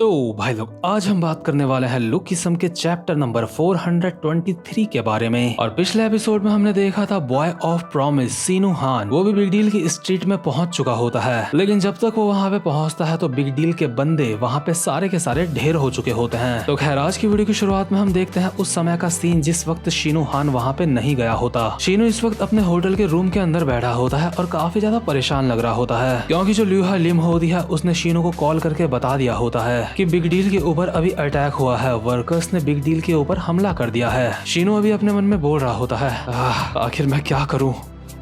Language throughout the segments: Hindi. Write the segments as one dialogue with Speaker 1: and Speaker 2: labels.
Speaker 1: तो भाई लोग, आज हम बात करने वाले हैं लुकिसम के चैप्टर नंबर 423 के बारे में। और पिछले एपिसोड में हमने देखा था बॉय ऑफ प्रॉमिस सीनू हान, वो भी बिग डील की स्ट्रीट में पहुंच चुका होता है। लेकिन जब तक वो वहां पे पहुंचता है तो बिग डील के बंदे वहां पे सारे के सारे ढेर हो चुके होते हैं। तो खैर, आज की वीडियो की शुरुआत में हम देखते हैं उस समय का सीन जिस वक्त शीनू हान वहाँ पे नहीं गया होता। शीनू इस वक्त अपने होटल के रूम के अंदर बैठा होता है और काफी ज्यादा परेशान लग रहा होता है, क्योंकि जो ल्यूहा लिम होती है उसने शीनू को कॉल करके बता दिया होता है कि बिग डील के ऊपर अभी अटैक हुआ है, वर्कर्स ने बिग डील के ऊपर हमला कर दिया है। शीनू अभी अपने मन में बोल रहा होता है, आखिर मैं क्या करूं,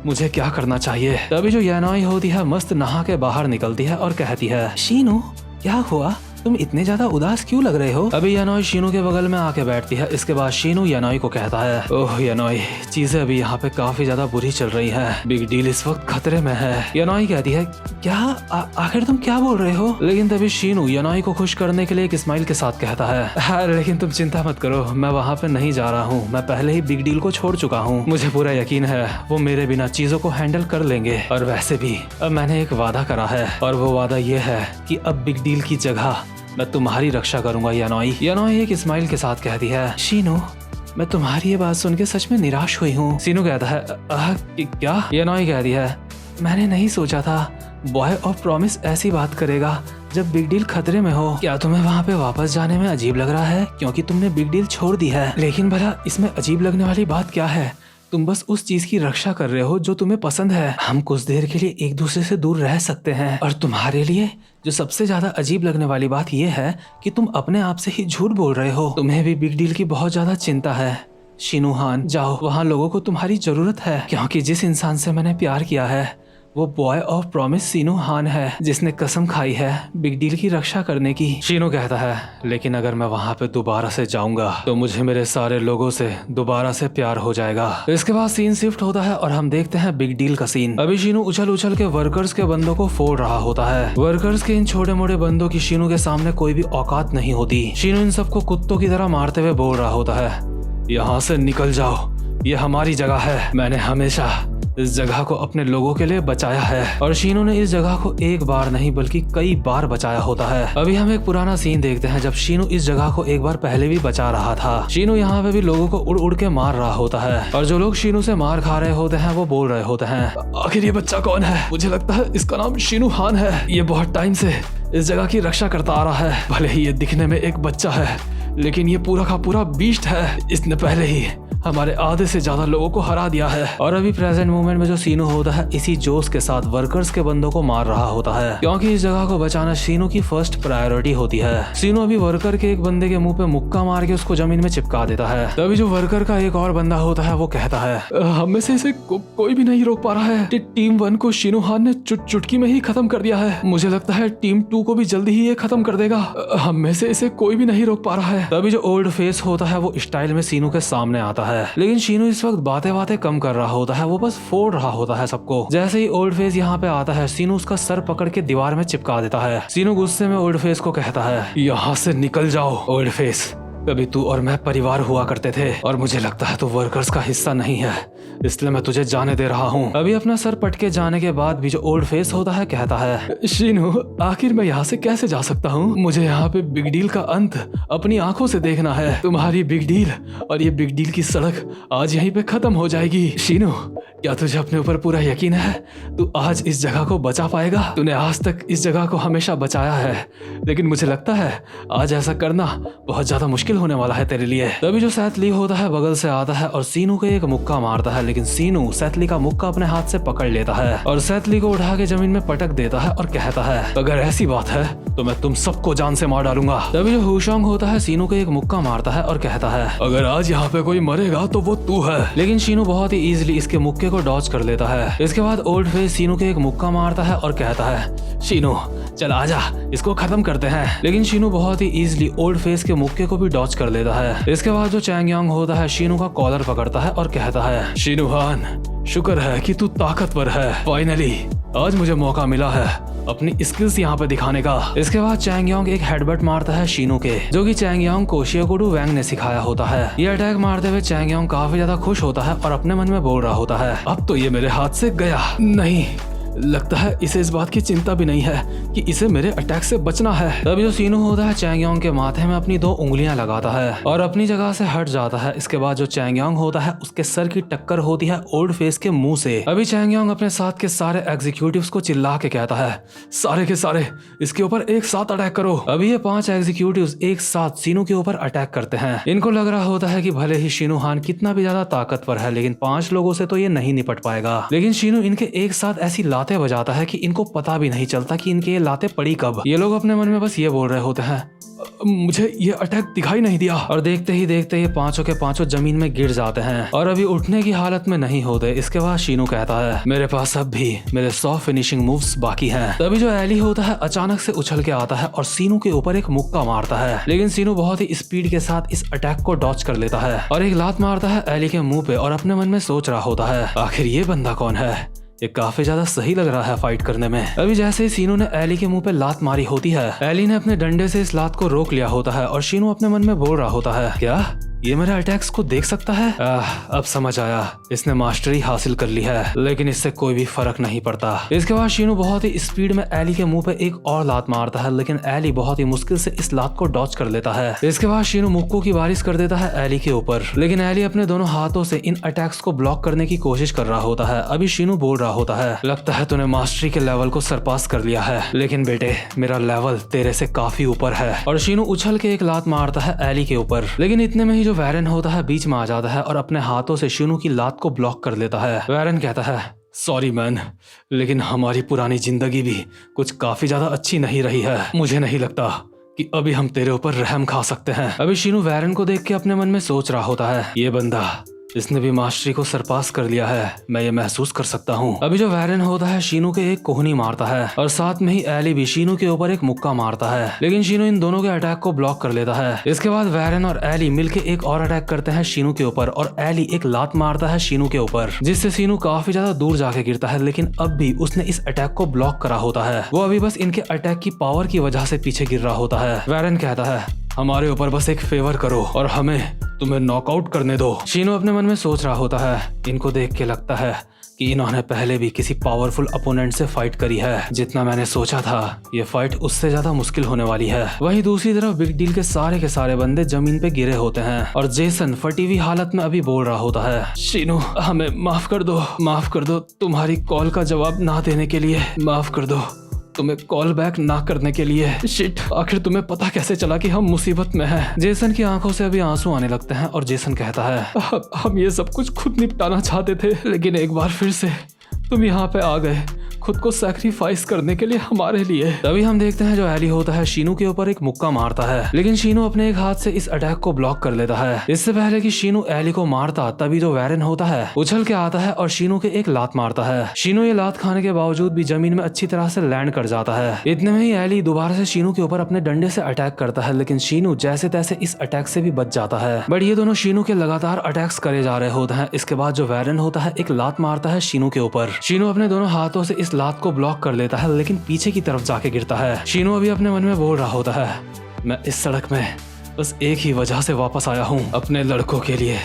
Speaker 1: मुझे क्या करना चाहिए। तभी जो यानोई होती है मस्त नहा के बाहर निकलती है और कहती है, शीनू क्या हुआ, तुम इतने ज्यादा उदास क्यों लग रहे हो। अभी यानोई शीनू के बगल में आके बैठती है। इसके बाद शीनू यानोई को कहता है, ओह यानोई, चीजें अभी यहाँ पे काफी ज्यादा बुरी चल रही हैं, बिग डील इस वक्त खतरे में है। यानोई कहती है, क्या आखिर तुम क्या बोल रहे हो। लेकिन तभी शीनू यानोई को खुश करने के लिए एक स्माइल के साथ कहता है, लेकिन तुम चिंता मत करो, मैं वहाँ पे नहीं जा रहा हूँ, मैं पहले ही बिग डील को छोड़ चुका हूँ, मुझे पूरा यकीन है वो मेरे बिना चीजों को हैंडल कर लेंगे। और वैसे भी अब मैंने एक वादा करा है, और वो वादा ये है कि अब बिग डील की जगह मैं तुम्हारी रक्षा करूंगा यानोई। यानोई एक स्माइल के साथ कहती है, शीनू मैं तुम्हारी ये बात सुन के सच में निराश हुई हूँ। शीनू कहता है, क्या। यानोई कहती है, मैंने नहीं सोचा था बॉय ऑफ प्रॉमिस ऐसी बात करेगा जब बिग डील खतरे में हो। क्या तुम्हें वहाँ पे वापस जाने में अजीब लग रहा है क्योंकि तुमने बिग डील छोड़ दी है। लेकिन भला इसमें अजीब लगने वाली बात क्या है, तुम बस उस चीज की रक्षा कर रहे हो जो तुम्हें पसंद है। हम कुछ देर के लिए एक दूसरे से दूर रह सकते हैं। और तुम्हारे लिए जो सबसे ज्यादा अजीब लगने वाली बात यह है कि तुम अपने आप से ही झूठ बोल रहे हो। तुम्हें भी बिग डील की बहुत ज्यादा चिंता है। शीनू हान, जाओ, वहाँ लोगों को तुम्हारी जरूरत है, क्योंकि जिस इंसान से मैंने प्यार किया है वो बॉय ऑफ प्रॉमिस सीनू हान है, जिसने कसम खाई है बिग डील की रक्षा करने की। शीनू कहता है, लेकिन अगर मैं वहाँ पे दोबारा से जाऊंगा तो मुझे मेरे सारे लोगों से दोबारा से प्यार हो जाएगा। इसके बाद सीन शिफ्ट होता है और हम देखते हैं बिग डील का सीन। अभी शीनू उछल उछल के वर्कर्स के बंदों को फोड़ रहा होता है। वर्कर्स के इन छोटे मोटे बंदों की शीनू के सामने कोई भी औकात नहीं होती। शीनू इन सबको कुत्तों की तरह मारते हुए बोल रहा होता है, यहाँ से निकल जाओ, ये हमारी जगह है, मैंने हमेशा इस जगह को अपने लोगों के लिए बचाया है। और शीनू ने इस जगह को एक बार नहीं बल्कि कई बार बचाया होता है। अभी हम एक पुराना सीन देखते हैं जब शीनू इस जगह को एक बार पहले भी बचा रहा था। शीनू यहाँ पे भी लोगों को उड़ उड़ के मार रहा होता है, और जो लोग शीनू से मार खा रहे होते हैं वो बोल रहे होते हैं, आखिर ये बच्चा कौन है, मुझे लगता है इसका नाम शीनू हान है, ये बहुत टाइम से इस जगह की रक्षा करता आ रहा है। भले ही ये दिखने में एक बच्चा है लेकिन ये पूरा का पूरा बीस्ट है, इसने पहले ही हमारे आधे से ज्यादा लोगों को हरा दिया है। और अभी प्रेजेंट मोमेंट में जो शीनू होता है इसी जोश के साथ वर्कर्स के बंदों को मार रहा होता है, क्योंकि इस जगह को बचाना शीनू की फर्स्ट प्रायोरिटी होती है। शीनू अभी वर्कर के एक बंदे के मुंह पे मुक्का मार के उसको जमीन में चिपका देता है। तभी जो वर्कर का एक और बंदा होता है वो कहता है, हम में से इसे कोई भी नहीं रोक पा रहा है, टीम 1 को शीनू हान ने चुटकी में ही खत्म कर दिया है, मुझे लगता है टीम 2 को भी जल्दी ही ये खत्म कर देगा, हम में से इसे कोई भी नहीं रोक पा रहा है। तभी जो ओल्ड फेस होता है वो स्टाइल में शीनू के सामने आता है। लेकिन शीनू इस वक्त बातें कम कर रहा होता है, वो बस फोड़ रहा होता है सबको। जैसे ही ओल्ड फेस यहाँ पे आता है शीनू उसका सर पकड़ के दीवार में चिपका देता है। शीनू गुस्से में ओल्ड फेस को कहता है, यहाँ से निकल जाओ ओल्ड फेस, कभी तू और मैं परिवार हुआ करते थे और मुझे लगता है तू वर्कर्स का हिस्सा नहीं है, इसलिए मैं तुझे जाने दे रहा हूँ। अभी अपना सर पटके जाने के बाद भी जो ओल्ड फेस होता है कहता है, शीनू आखिर मैं यहाँ से कैसे जा सकता हूँ, मुझे यहाँ पे बिग डील का अंत अपनी आंखों से देखना है, तुम्हारी बिग डील और ये बिग डील की सड़क आज यहीं पे खत्म हो जाएगी। शीनू क्या तुझे अपने ऊपर पूरा यकीन है तू आज इस जगह को बचा पाएगा, तूने आज तक इस जगह को हमेशा बचाया है, लेकिन मुझे लगता है आज ऐसा करना बहुत ज्यादा मुश्किल होने वाला है तेरे लिए। तभी जो सैथ ली होता है बगल से आता है और शीनू को एक मुक्का मारता है, लेकिन शीनू सैथ ली का मुक्का अपने हाथ से पकड़ लेता है और सैथ ली को उठा के जमीन में पटक देता है और कहता है, अगर ऐसी बात है तो मैं तुम सबको जान से मार डालूंगा। तभी जो हुशोंग होता है शीनू को एक मुक्का मारता है और कहता है, अगर आज यहाँ पे कोई मरेगा तो वो तू है। लेकिन शीनू बहुत ही इजीली इसके मुक्के को डॉज कर लेता है। इसके बाद ओल्ड फेस शीनू के एक मुक्का मारता है और कहता है, शीनू चल आजा, इसको खत्म करते हैं। लेकिन शीनू बहुत ही इजीली ओल्ड फेस के मुक्के को भी डॉज कर लेता है। इसके बाद जो चैंग यांग होता है शीनू का कॉलर पकड़ता है और कहता है, शीनू हान शुक्र है कि तू ताकतवर है, फाइनली आज मुझे मौका मिला है अपनी स्किल्स यहाँ पे दिखाने का। इसके बाद चैंग यांग एक हेडबट मारता है शीनू के, जो कि चैंग यांग को शियोकुडू वैंग ने सिखाया होता है। ये अटैक मारते हुए चैंग यांग काफी ज्यादा खुश होता है और अपने मन में बोल रहा होता है, अब तो ये मेरे हाथ से गया। नहीं, लगता है इसे इस बात की चिंता भी नहीं है कि इसे मेरे अटैक से बचना है। तभी जो सीनू होता है चैंगयोंग के माथे में अपनी 2 उंगलियां लगाता है और अपनी जगह से हट जाता है। इसके बाद जो चैंगयोंग होता है उसके सर की टक्कर होती है ओल्ड फेस के मुंह से। अभी चैंगयोंग अपने साथ के सारे एग्जीक्यूटिव्स को चिल्ला के कहता है, सारे के सारे इसके ऊपर एक साथ अटैक करो। अभी ये 5 एग्जीक्यूटिव्स एक साथ सीनू के ऊपर अटैक करते हैं। इनको लग रहा होता है कि भले ही शीनू हान कितना भी ज्यादा ताकतवर है लेकिन 5 लोगों से तो ये नहीं निपट पाएगा। लेकिन शीनू इनके एक साथ ऐसी लातें बजाता है कि इनको पता भी नहीं चलता कि इनके ये लातें पड़ी कब। ये लोग अपने मन में बस ये बोल रहे होते हैं, मुझे ये अटैक दिखाई नहीं दिया। और देखते ही देखते ये 5 के 5 जमीन में गिर जाते हैं और अभी उठने की हालत में नहीं होते। इसके बाद शीनू कहता है, मेरे पास अब भी मेरे 100 फिनिशिंग मूव्स बाकी हैं। तभी जो एली होता है अचानक से उछल के आता है और सीनू के ऊपर एक मुक्का मारता है। लेकिन सीनू बहुत ही स्पीड के साथ इस अटैक को डॉच कर लेता है और एक लात मारता है एली के मुंह पे और अपने मन में सोच रहा होता है, आखिर ये बंदा कौन है, ये काफी ज्यादा सही लग रहा है फाइट करने में। अभी जैसे ही सीनू ने एली के मुंह पे लात मारी होती है, एली ने अपने डंडे से इस लात को रोक लिया होता है और शीनू अपने मन में बोल रहा होता है, क्या ये मेरे अटैक्स को देख सकता है? अब समझ आया, इसने मास्टरी हासिल कर ली है लेकिन इससे कोई भी फर्क नहीं पड़ता। इसके बाद शीनू बहुत ही स्पीड में एली के मुंह पे एक और लात मारता है लेकिन एली बहुत ही मुश्किल से इस लात को डॉच कर लेता है। इसके बाद शीनू मुक्कों की बारिश कर देता है एली के ऊपर लेकिन एली अपने दोनों हाथों से इन अटैक्स को ब्लॉक करने की कोशिश कर रहा होता है। अभी शीनू बोल रहा होता है, लगता है तूने मास्टरी के लेवल को सरपास कर लिया है लेकिन बेटे मेरा लेवल तेरे से काफी ऊपर है। और शीनू उछल के एक लात मारता है एली के ऊपर लेकिन इतने में ही जो वैरन होता है बीच में आ जाता है और अपने हाथों से शीनू की लात को ब्लॉक कर लेता है। वैरन कहता है, सॉरी मैन, लेकिन हमारी पुरानी जिंदगी भी कुछ काफी ज्यादा अच्छी नहीं रही है। मुझे नहीं लगता कि अभी हम तेरे ऊपर रहम खा सकते हैं। अभी शीनू वैरन को देख के अपने मन में सोच रहा होता है, ये बंदा इसने भी मास्टरी को सरपास कर लिया है, मैं ये महसूस कर सकता हूँ। अभी जो वैरन होता है शीनू के एक कोहनी मारता है और साथ में ही एली भी शीनू के ऊपर एक मुक्का मारता है लेकिन शीनू इन दोनों के अटैक को ब्लॉक कर लेता है। इसके बाद वैरन और एली मिलके एक और अटैक करते हैं शीनू के ऊपर और एली एक लात मारता है शीनू के ऊपर जिससे शीनू काफी ज्यादा दूर जाके गिरता है लेकिन अब भी उसने इस अटैक को ब्लॉक करा होता है। वो अभी बस इनके अटैक की पावर की वजह से पीछे गिर रहा होता है। वैरन कहता है, हमारे ऊपर बस एक फेवर करो और हमें तुम्हें नॉकआउट करने दो। शीनू अपने मन में सोच रहा होता है, इनको देख के लगता है कि इन्होंने पहले भी किसी पावरफुल अपोनेंट से फाइट करी है। जितना मैंने सोचा था ये फाइट उससे ज्यादा मुश्किल होने वाली है। वहीं दूसरी तरफ बिग डील के सारे बंदे जमीन पे गिरे होते हैं और जेसन फटी हुई हालत में अभी बोल रहा होता है, शीनू हमें माफ कर दो तुम्हारी कॉल का जवाब ना देने के लिए, माफ कर दो तुम्हें कॉल बैक ना करने के लिए। शिट, आखिर तुम्हें पता कैसे चला कि हम मुसीबत में हैं? जेसन की आंखों से अभी आंसू आने लगते हैं और जेसन कहता है, हम ये सब कुछ खुद निपटाना चाहते थे लेकिन एक बार फिर से तुम यहाँ पे आ गए खुद को सैक्रिफाइस करने के लिए हमारे लिए। तभी हम देखते हैं जो एली होता है शीनू के ऊपर एक मुक्का मारता है लेकिन शीनू अपने एक हाथ से इस अटैक को ब्लॉक कर लेता है। इससे पहले कि शीनू एली को मारता तभी जो वैरन होता है उछल के आता है और शीनू के एक लात मारता है। शीनू ये लात खाने के बावजूद भी जमीन में अच्छी तरह से लैंड कर जाता है। इतने में ही एली दोबारा से शीनू के ऊपर अपने डंडे से अटैक करता है लेकिन शीनू जैसे तैसे इस अटैक से भी बच जाता है। बट ये दोनों शीनू के लगातार अटैक्स करे जा रहे होते हैं। इसके बाद जो वैरन होता है एक लात मारता है शीनू के ऊपर। शीनू अपने दोनों हाथों से इस लात को ब्लॉक कर लेता है लेकिन पीछे की तरफ जाके गिरता है। शीनू अभी अपने मन में बोल रहा होता है, मैं इस सड़क में बस एक ही वजह से वापस आया हूँ, अपने लड़कों के लिए,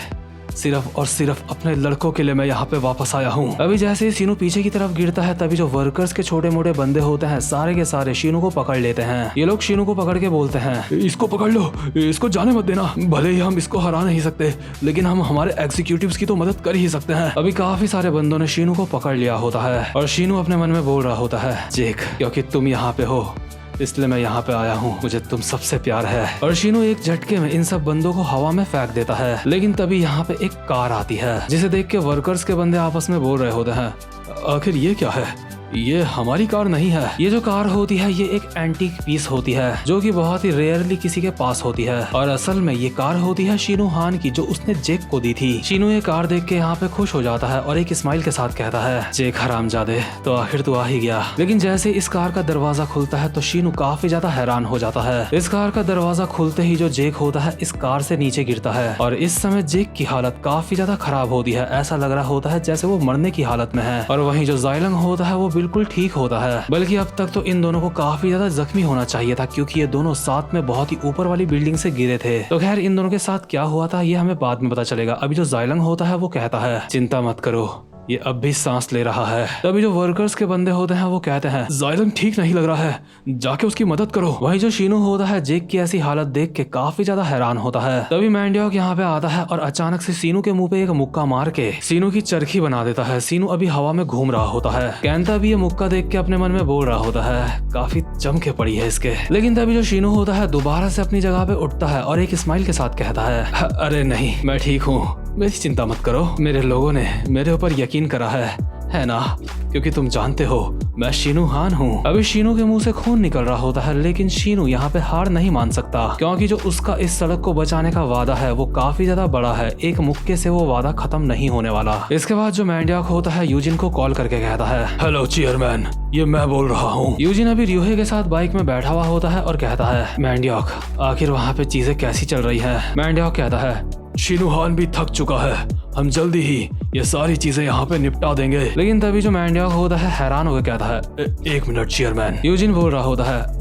Speaker 1: सिर्फ और सिर्फ अपने लड़कों के लिए मैं यहाँ पे वापस आया हूँ। अभी जैसे ही शीनू पीछे की तरफ गिरता है तभी जो वर्कर्स के छोटे मोटे बंदे होते हैं सारे के सारे शीनू को पकड़ लेते हैं। ये लोग शीनू को पकड़ के बोलते हैं, इसको पकड़ लो, इसको जाने मत देना, भले ही हम इसको हरा नहीं सकते लेकिन हम हमारे एग्जीक्यूटिव्स की तो मदद कर ही सकते हैं। अभी काफी सारे बंदों ने शीनू को पकड़ लिया होता है और शीनू अपने मन में बोल रहा होता है, जेक क्योंकि तुम यहाँ पे हो इसलिए मैं यहाँ पे आया हूँ, मुझे तुम सबसे प्यार है। और शीनू एक झटके में इन सब बंदों को हवा में फेंक देता है लेकिन तभी यहाँ पे एक कार आती है जिसे देख के वर्कर्स के बंदे आपस में बोल रहे होते हैं, आखिर ये क्या है, ये हमारी कार नहीं है। ये जो कार होती है ये एक एंटीक पीस होती है जो कि बहुत ही रेयरली किसी के पास होती है और असल में ये कार होती है शीनू हान की जो उसने जेक को दी थी। शीनू ये कार देख के यहाँ पे खुश हो जाता है और एक स्माइल के साथ कहता है, जेक हरामजादे, तो आखिर तू आ ही गया। लेकिन जैसे इस कार का दरवाजा खुलता है तो शीनू काफी ज्यादा हैरान हो जाता है। इस कार का दरवाजा खुलते ही जो जेक होता है इस कार से नीचे गिरता है और इस समय जेक की हालत काफी ज्यादा खराब होती है। ऐसा लग रहा होता है जैसे वो मरने की हालत में है। और वहीं जो जाइलंग होता है वो बिल्कुल ठीक होता है, बल्कि अब तक तो इन दोनों को काफी ज्यादा जख्मी होना चाहिए था क्योंकि ये दोनों साथ में बहुत ही ऊपर वाली बिल्डिंग से गिरे थे। तो खैर इन दोनों के साथ क्या हुआ था ये हमें बाद में पता चलेगा। अभी जो जाइलंग होता है वो कहता है, चिंता मत करो, ये अब भी सांस ले रहा है। तभी जो वर्कर्स के बंदे होते हैं वो कहते हैं जाइलंग ठीक नहीं लग रहा है, जाके उसकी मदद करो। वही जो शीनू होता है जेक की ऐसी हालत देख के काफी ज्यादा हैरान होता है। तभी मैंडियोक यहाँ पे आता है और अचानक से सीनू के मुंह पे एक मुक्का मार के सीनू की चरखी बना देता है। सीनू अभी हवा में घूम रहा होता है। कैंता भी ये मुक्का देख के अपने मन में बोल रहा होता है काफी जम के पड़ी है इसके। लेकिन तभी जो शीनू होता है दोबारा से अपनी जगह पे उठता है और एक स्माइल के साथ कहता है अरे नहीं, मैं ठीक हूँ, मेरी चिंता मत करो। मेरे लोगों ने मेरे ऊपर यकीन करा है ना, क्योंकि तुम जानते हो मैं शीनू हान हूँ। अभी शीनू के मुंह से खून निकल रहा होता है, लेकिन शीनू यहाँ पे हार नहीं मान सकता क्योंकि जो उसका इस सड़क को बचाने का वादा है वो काफी ज्यादा बड़ा है। एक मुक्के से वो वादा खत्म नहीं होने वाला। इसके बाद जो मैंडियोक होता है यूजिन को कॉल करके कहता है हेलो चेयरमैन, ये मैं बोल रहा हूँ। यूजिन अभी रियोहे के साथ बाइक में बैठा हुआ होता है और कहता है मैंडियोक आखिर वहाँ पे चीजें कैसी चल रही है। मैंडियोक कहता है शीनू हान भी थक चुका है, हम जल्दी ही ये सारी चीजें यहाँ पे निपटा देंगे। लेकिन तभी जो मैंडियोक होता है हैरान होकर कहता है एक मिनट चेयरमैन। यूजिन बोल रहा होता है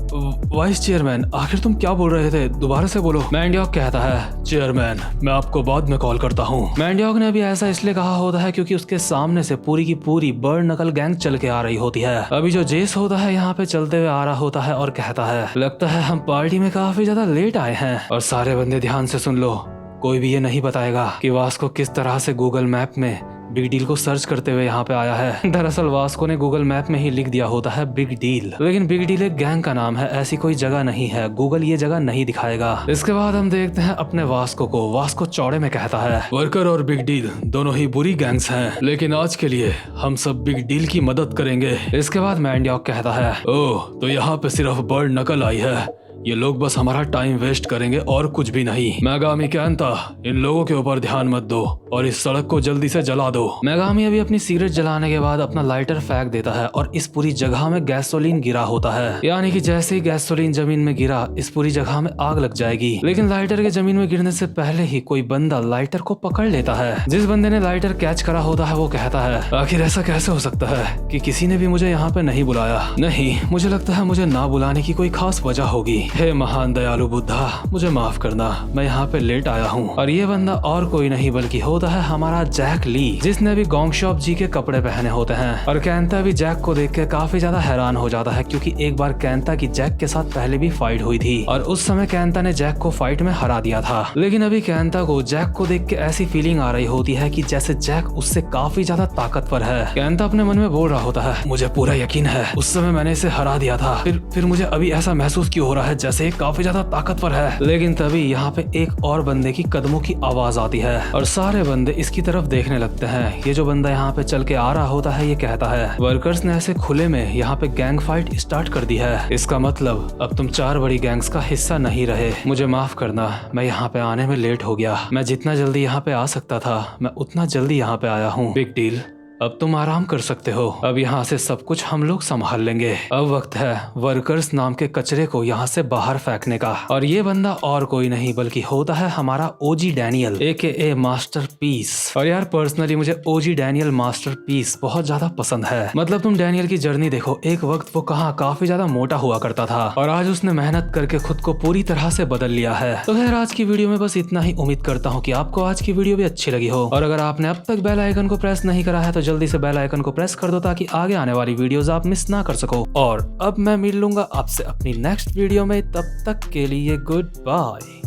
Speaker 1: वाइस चेयरमैन आखिर तुम क्या बोल रहे थे, दोबारा से बोलो। मैंडियोक कहता है चेयरमैन मैं आपको बाद में कॉल करता हूँ। मैंडियोक ने अभी ऐसा इसलिए कहा होता है क्योंकि उसके सामने से पूरी की पूरी बर्ड नकल गैंग चल के आ रही होती है। अभी जो जेस होता है यहाँ पे चलते हुए आ रहा होता है और कहता है लगता है हम पार्टी में काफी ज्यादा लेट आए हैं। और सारे बंदे ध्यान से सुन लो, कोई भी ये नहीं बताएगा कि वास्को किस तरह से गूगल मैप में बिग डील को सर्च करते हुए यहाँ पे आया है। दरअसल वास्को ने गूगल मैप में ही लिख दिया होता है बिग डील, लेकिन बिग डील एक गैंग का नाम है, ऐसी कोई जगह नहीं है। गूगल ये जगह नहीं दिखाएगा। इसके बाद हम देखते हैं अपने वास्को को। वास्को चौड़े में कहता है वर्कर और बिग डील दोनों ही बुरी गैंग्स हैं, लेकिन आज के लिए हम सब बिग डील की मदद करेंगे। इसके बाद मैंडियोक कहता है ओह तो यहाँ पे सिर्फ बर्ड नकल आई है, ये लोग बस हमारा टाइम वेस्ट करेंगे और कुछ भी नहीं। मेगामी कैंता इन लोगों के ऊपर ध्यान मत दो और इस सड़क को जल्दी से जला दो। मेगामी अभी अपनी सिगरेट जलाने के बाद अपना लाइटर फेंक देता है और इस पूरी जगह में गैसोलीन गिरा होता है, यानी कि जैसे ही गैसोलीन जमीन में गिरा इस पूरी जगह में आग लग जाएगी। लेकिन लाइटर के जमीन में गिरने से पहले ही कोई बंदा लाइटर को पकड़ लेता है। जिस बंदे ने लाइटर कैच करा होता है वो कहता है आखिर ऐसा कैसे हो सकता है कि किसी ने भी मुझे यहाँ पे नहीं बुलाया। नहीं, मुझे लगता है मुझे ना बुलाने की कोई खास वजह होगी। हे महान दयालु बुद्धा, मुझे माफ करना, मैं यहाँ पे लेट आया हूँ। और ये बंदा और कोई नहीं बल्कि होता है हमारा जैक ली, जिसने भी गोंग शॉप जी के कपड़े पहने होते हैं। और कैंता भी जैक को देख के काफी ज्यादा हैरान हो जाता है क्योंकि एक बार कैंता की जैक के साथ पहले भी फाइट हुई थी और उस समय कैंता ने जैक को फाइट में हरा दिया था। लेकिन अभी कैंता को जैक को देख के ऐसी फीलिंग आ रही होती है कि जैसे जैक उससे काफी ज्यादा ताकतवर है। कैंता अपने मन में बोल रहा होता है मुझे पूरा यकीन है उस समय मैंने इसे हरा दिया था, फिर मुझे अभी ऐसा महसूस क्यों हो रहा है जैसे काफी ज्यादा ताकतवर है। लेकिन तभी यहाँ पे एक और बंदे की कदमों की आवाज आती है और सारे बंदे इसकी तरफ देखने लगते हैं। ये जो बंदा यहाँ पे चल के आ रहा होता है ये कहता है वर्कर्स ने ऐसे खुले में यहाँ पे गैंग फाइट स्टार्ट कर दी है, इसका मतलब अब तुम 4 बड़ी गैंग्स का हिस्सा नहीं रहे। मुझे माफ करना, मैं यहाँ पे आने में लेट हो गया। मैं जितना जल्दी यहाँ पे आ सकता था मैं उतना जल्दी यहाँ पे आया हूँ। बिग डील, अब तुम आराम कर सकते हो, अब यहाँ से सब कुछ हम लोग संभाल लेंगे। अब वक्त है वर्कर्स नाम के कचरे को यहाँ से बाहर फेंकने का। और ये बंदा और कोई नहीं बल्कि होता है हमारा ओजी डैनियल AKA मास्टर पीस। और यार पर्सनली मुझे ओजी डैनियल मास्टर पीस बहुत ज्यादा पसंद है। मतलब तुम डैनियल की जर्नी देखो, एक वक्त वो कहाँ काफी ज्यादा मोटा हुआ करता था और आज उसने मेहनत करके खुद को पूरी तरह से बदल लिया है। तो खैर आज की वीडियो में बस इतना ही। उम्मीद करता हूँ कि आपको आज की वीडियो भी अच्छी लगी हो और अगर आपने अब तक बेल आइकन को प्रेस नहीं करा है तो जल्दी से बेल आइकन को प्रेस कर दो ताकि आगे आने वाली वीडियोस आप मिस ना कर सको। और अब मैं मिल लूंगा आपसे अपनी नेक्स्ट वीडियो में, तब तक के लिए गुड बाय।